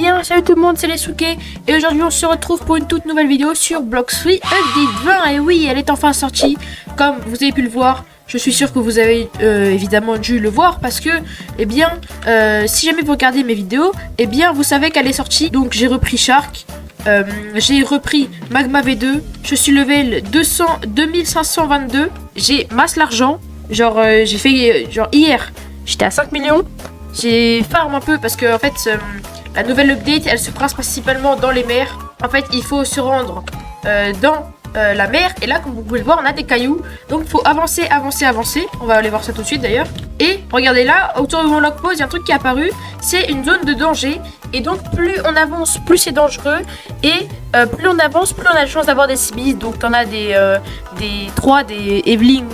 bien, salut tout le monde, c'est les Souquets. Et aujourd'hui on se retrouve pour une toute nouvelle vidéo sur Blox Fruits Update 20. Et oui, elle est enfin sortie, comme vous avez pu le voir. Je suis sûr que vous avez évidemment dû le voir parce que, eh bien, si jamais vous regardez mes vidéos, eh bien, vous savez qu'elle est sortie. Donc j'ai repris Shark, j'ai repris Magma V2, je suis level 2522, j'ai masse l'argent, genre j'ai fait, genre hier, j'étais à 5 millions, j'ai farm un peu parce que en fait, la nouvelle update, elle se passe principalement dans les mers. En fait, il faut se rendre dans la mer, et là comme vous pouvez le voir on a des cailloux, donc il faut avancer, on va aller voir ça tout de suite d'ailleurs. Et regardez là, autour de mon log pose, il y a un truc qui est apparu, c'est une zone de danger, et donc plus on avance, plus c'est dangereux, et plus on avance, plus on a la chance d'avoir des CB. Donc t'en as des Evelyn,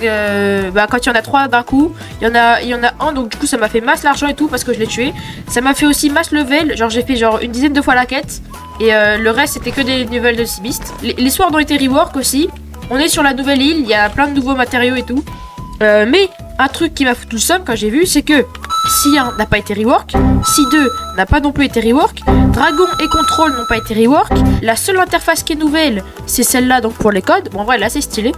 quand il y en a 3 d'un coup, il y en a un, donc du coup ça m'a fait masse l'argent et tout parce que je l'ai tué. Ça m'a fait aussi masse level, genre j'ai fait genre une dizaine de fois la quête. Et le reste c'était que des levels de Seabeast. Les swords ont été rework aussi. On est sur la nouvelle île, il y a plein de nouveaux matériaux et tout. Mais un truc qui m'a foutu le seum quand j'ai vu, c'est que si 1 n'a pas été rework, si 2 n'a pas non plus été rework, Dragon et Control n'ont pas été rework. La seule interface qui est nouvelle, c'est celle-là donc pour les codes. Bon en vrai là c'est stylé.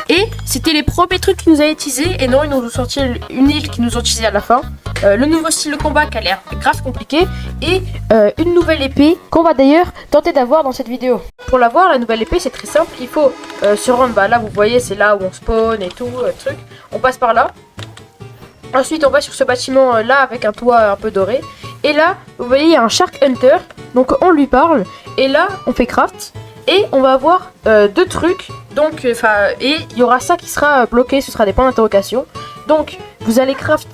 Et c'était les premiers trucs qui nous avaient teasé. Et non, ils nous ont sorti une île qui nous ont teasé à la fin. Le nouveau style de combat qui a l'air grave compliqué. Et une nouvelle épée qu'on va d'ailleurs tenter d'avoir dans cette vidéo. Pour l'avoir, la nouvelle épée, c'est très simple. Il faut se rendre, là vous voyez, c'est là où on spawn et tout, truc. On passe par là. Ensuite, on va sur ce bâtiment là avec un toit un peu doré. Et là, vous voyez, il y a un Shark Hunter. Donc on lui parle. Et là, on fait craft. Et on va avoir 2 trucs. Donc, et il y aura ça qui sera bloqué, ce sera des points d'interrogation. Donc, vous allez craft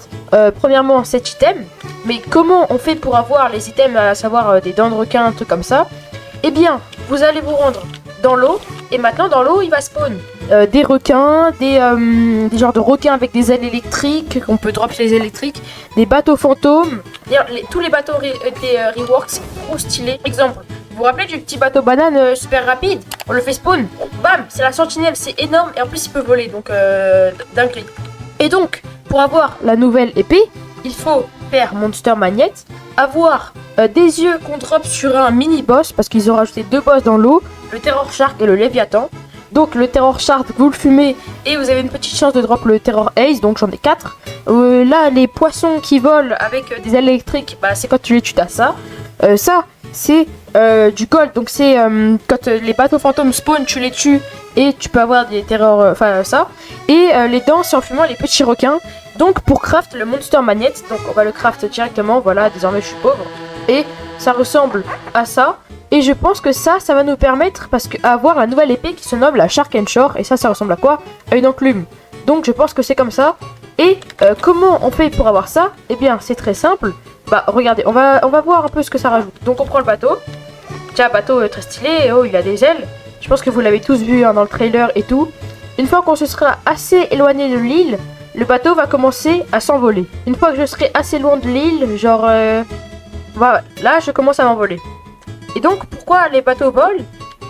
premièrement cet item. Mais comment on fait pour avoir les items, à savoir des dents de requin, un truc comme ça? Eh bien, vous allez vous rendre dans l'eau. Et maintenant, dans l'eau, il va spawn des requins, des genres de requins avec des ailes électriques. On peut drop les électriques. Des bateaux fantômes. Tous les bateaux étaient rework, c'est trop stylé. Exemple. Vous vous rappelez du petit bateau banane super rapide? On le fait spawn, bam, c'est la sentinelle, c'est énorme et en plus il peut voler, donc dinguerie. Et donc, pour avoir la nouvelle épée, il faut faire Monster Magnet, avoir des yeux qu'on drop sur un mini boss, parce qu'ils ont rajouté 2 boss dans l'eau, le Terror Shark et le Léviathan. Donc le Terror Shark, vous le fumez et vous avez une petite chance de drop le Terror Ace, donc j'en ai 4. Là, les poissons qui volent avec des ailes électriques, c'est quand tu les tues, t'as ça. Ça, c'est du gold, donc c'est quand les bateaux fantômes spawn, tu les tues et tu peux avoir des terreurs, ça. Et les dents, c'est en fumant les petits requins. Donc pour craft le Monster Magnet, donc on va le craft directement, voilà, désormais je suis pauvre. Et ça ressemble à ça. Et je pense que ça va nous permettre, parce qu'avoir la nouvelle épée qui se nomme la Shark and Shore. Et ça ressemble à quoi? À une enclume. Donc je pense que c'est comme ça. Et comment on fait pour avoir ça? Eh bien c'est très simple. Regardez, on va voir un peu ce que ça rajoute. Donc on prend le bateau. Tiens, bateau très stylé, oh il a des ailes. Je pense que vous l'avez tous vu dans le trailer et tout. Une fois qu'on se sera assez éloigné de l'île, le bateau va commencer à s'envoler. Une fois que je serai assez loin de l'île, genre là je commence à m'envoler. Et donc pourquoi les bateaux volent?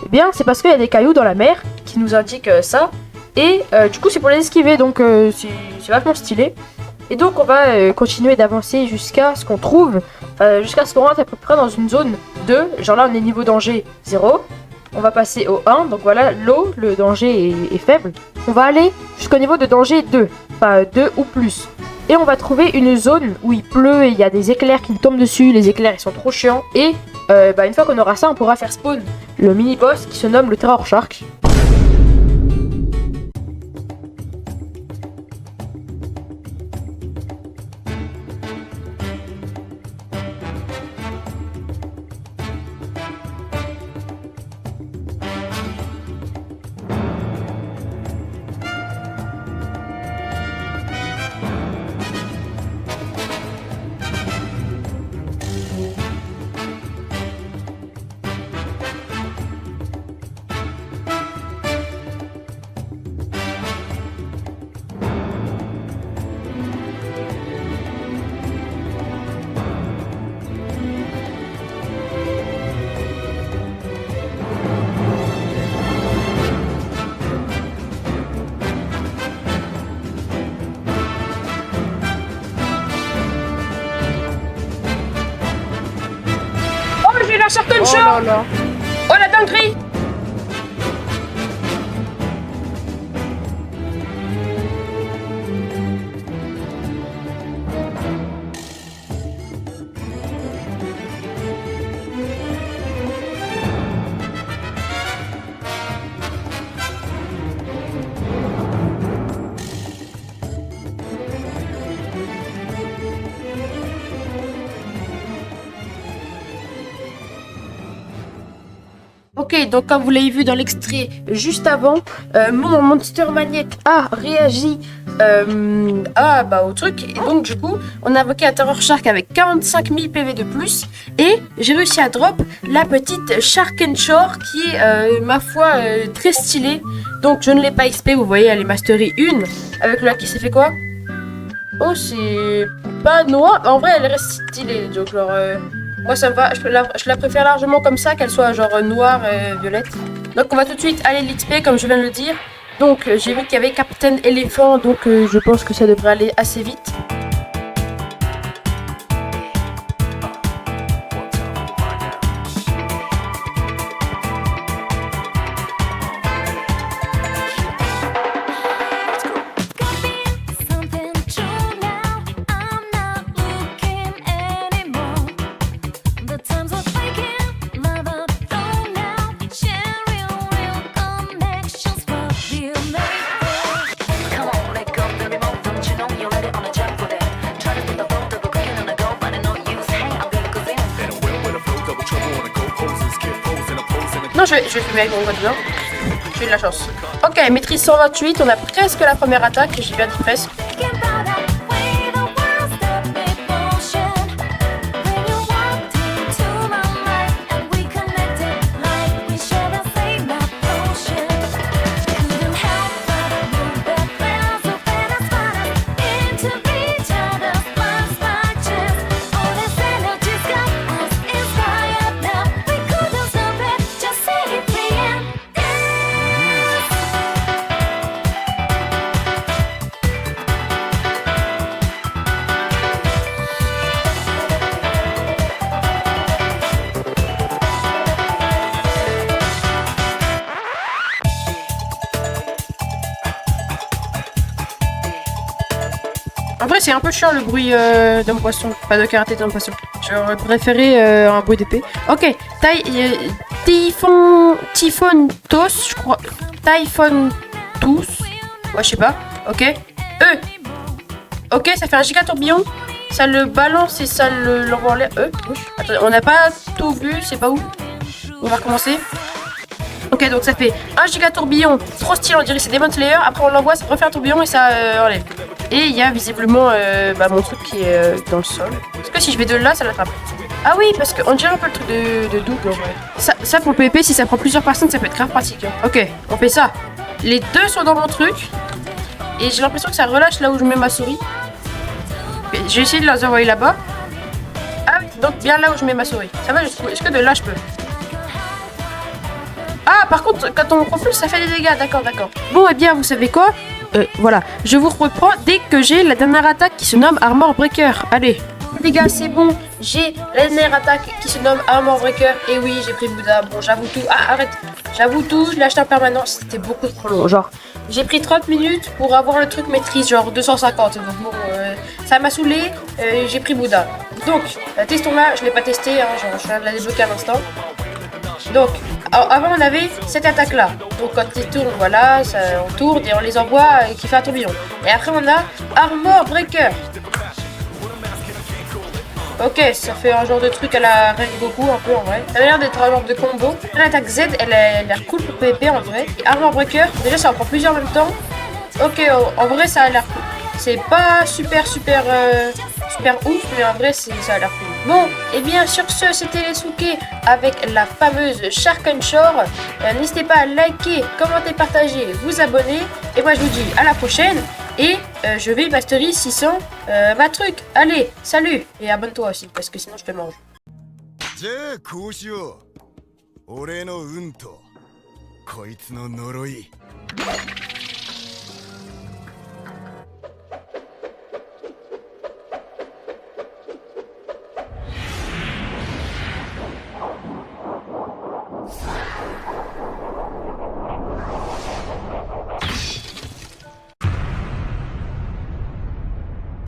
Eh bien c'est parce qu'il y a des cailloux dans la mer qui nous indiquent ça. Et du coup c'est pour les esquiver, donc c'est vachement stylé. Et donc on va continuer d'avancer jusqu'à ce qu'on trouve, jusqu'à ce qu'on rentre à peu près dans une zone 2. Genre là on est niveau danger 0. On va passer au 1, donc voilà, l'eau, le danger est faible. On va aller jusqu'au niveau de danger 2, enfin 2 ou plus. Et on va trouver une zone où il pleut et il y a des éclairs qui nous tombent dessus. Les éclairs ils sont trop chiants. Et une fois qu'on aura ça, on pourra faire spawn le mini-boss qui se nomme le Terror Shark. la Shark Show. là là. Oh la dinguerie. Ok, donc comme vous l'avez vu dans l'extrait juste avant, mon Monster Magnet a réagi au truc. Et donc du coup, on a invoqué un Terror Shark avec 45 000 PV de plus. Et j'ai réussi à drop la petite Shark and Shore qui est, ma foi, très stylée. Donc je ne l'ai pas XP, vous voyez, elle est Mastery 1. Avec là qui s'est fait quoi? Oh, c'est pas noir. En vrai, elle reste stylée. Donc genre... moi ça me va, je la préfère largement comme ça, qu'elle soit genre noire et violette. Donc on va tout de suite aller l'XP comme je viens de le dire. Donc j'ai vu qu'il y avait Captain Elephant, donc je pense que ça devrait aller assez vite. Non, je vais filmer avec mon code blanc. J'ai eu de la chance. Ok, maîtrise 128, on a presque la première attaque, j'ai bien dit presque. En vrai, c'est un peu chiant le bruit d'un poisson, pas de karaté d'un poisson. J'aurais préféré un bruit d'épée. Ok, Typhon Tos, je crois. Typhon Tous. Ouais, je sais pas. Ok. Ok, ça fait un giga tourbillon. Ça le balance et ça l'envoie en l'air. Attendez, on n'a pas tout vu, c'est pas où. On va recommencer. Ok, donc ça fait un giga tourbillon, trop stylé, on dirait que c'est Demon Slayer. Après on l'envoie, ça refait un tourbillon et ça enlève. Et il y a visiblement mon truc qui est dans le sol. Est-ce que si je vais de là, ça l'attrape? Ah oui, parce qu'on dirait un peu le truc de double en vrai. Ça pour le PvP, si ça prend plusieurs personnes, ça peut être grave pratique. Hein. Ok, on fait ça. Les deux sont dans mon truc. Et j'ai l'impression que ça relâche là où je mets ma souris. Okay, j'ai essayé de les envoyer là-bas. Ah oui, donc bien là où je mets ma souris. Ça va, est-ce que de là je peux? Ah, par contre, quand on propulse, ça fait des dégâts. D'accord, d'accord. Bon, et bien, vous savez quoi? Voilà. Je vous reprends dès que j'ai la dernière attaque qui se nomme Armor Breaker. Allez. Les gars, c'est bon. J'ai la dernière attaque qui se nomme Armor Breaker. Et oui, j'ai pris Bouddha. Bon, j'avoue tout. Ah, arrête. J'avoue tout. Je l'ai acheté en permanence. C'était beaucoup trop long. Genre, j'ai pris 30 minutes pour avoir le truc maîtrise. Genre 250. Donc, bon, ça m'a saoulé. J'ai pris Bouddha. Donc, testons-la. Je l'ai pas testé. Hein, genre, je viens de la débloquer à l'instant. Donc, avant on avait cette attaque là. Donc quand ils tournent, voilà, ça, on tourne et on les envoie et qui fait un tourbillon. Et après on a Armor Breaker. Ok, ça fait un genre de truc à la Rengoku un peu en vrai. Ça a l'air d'être un genre de combo. L'attaque Z, elle a l'air cool pour PvP en vrai. Et Armor Breaker, déjà ça en prend plusieurs en même temps. Ok, en vrai ça a l'air cool. C'est pas super ouf, mais en vrai ça a l'air cool. Bon, et bien sur ce, c'était les Souké avec la fameuse Shark and Shore. N'hésitez pas à liker, commenter, partager, vous abonner. Et moi je vous dis à la prochaine. Et je vais mastery 600 ma truc. Allez, salut. Et abonne-toi aussi, parce que sinon je te mange. じゃあこうしよう。俺の運とこいつの呪い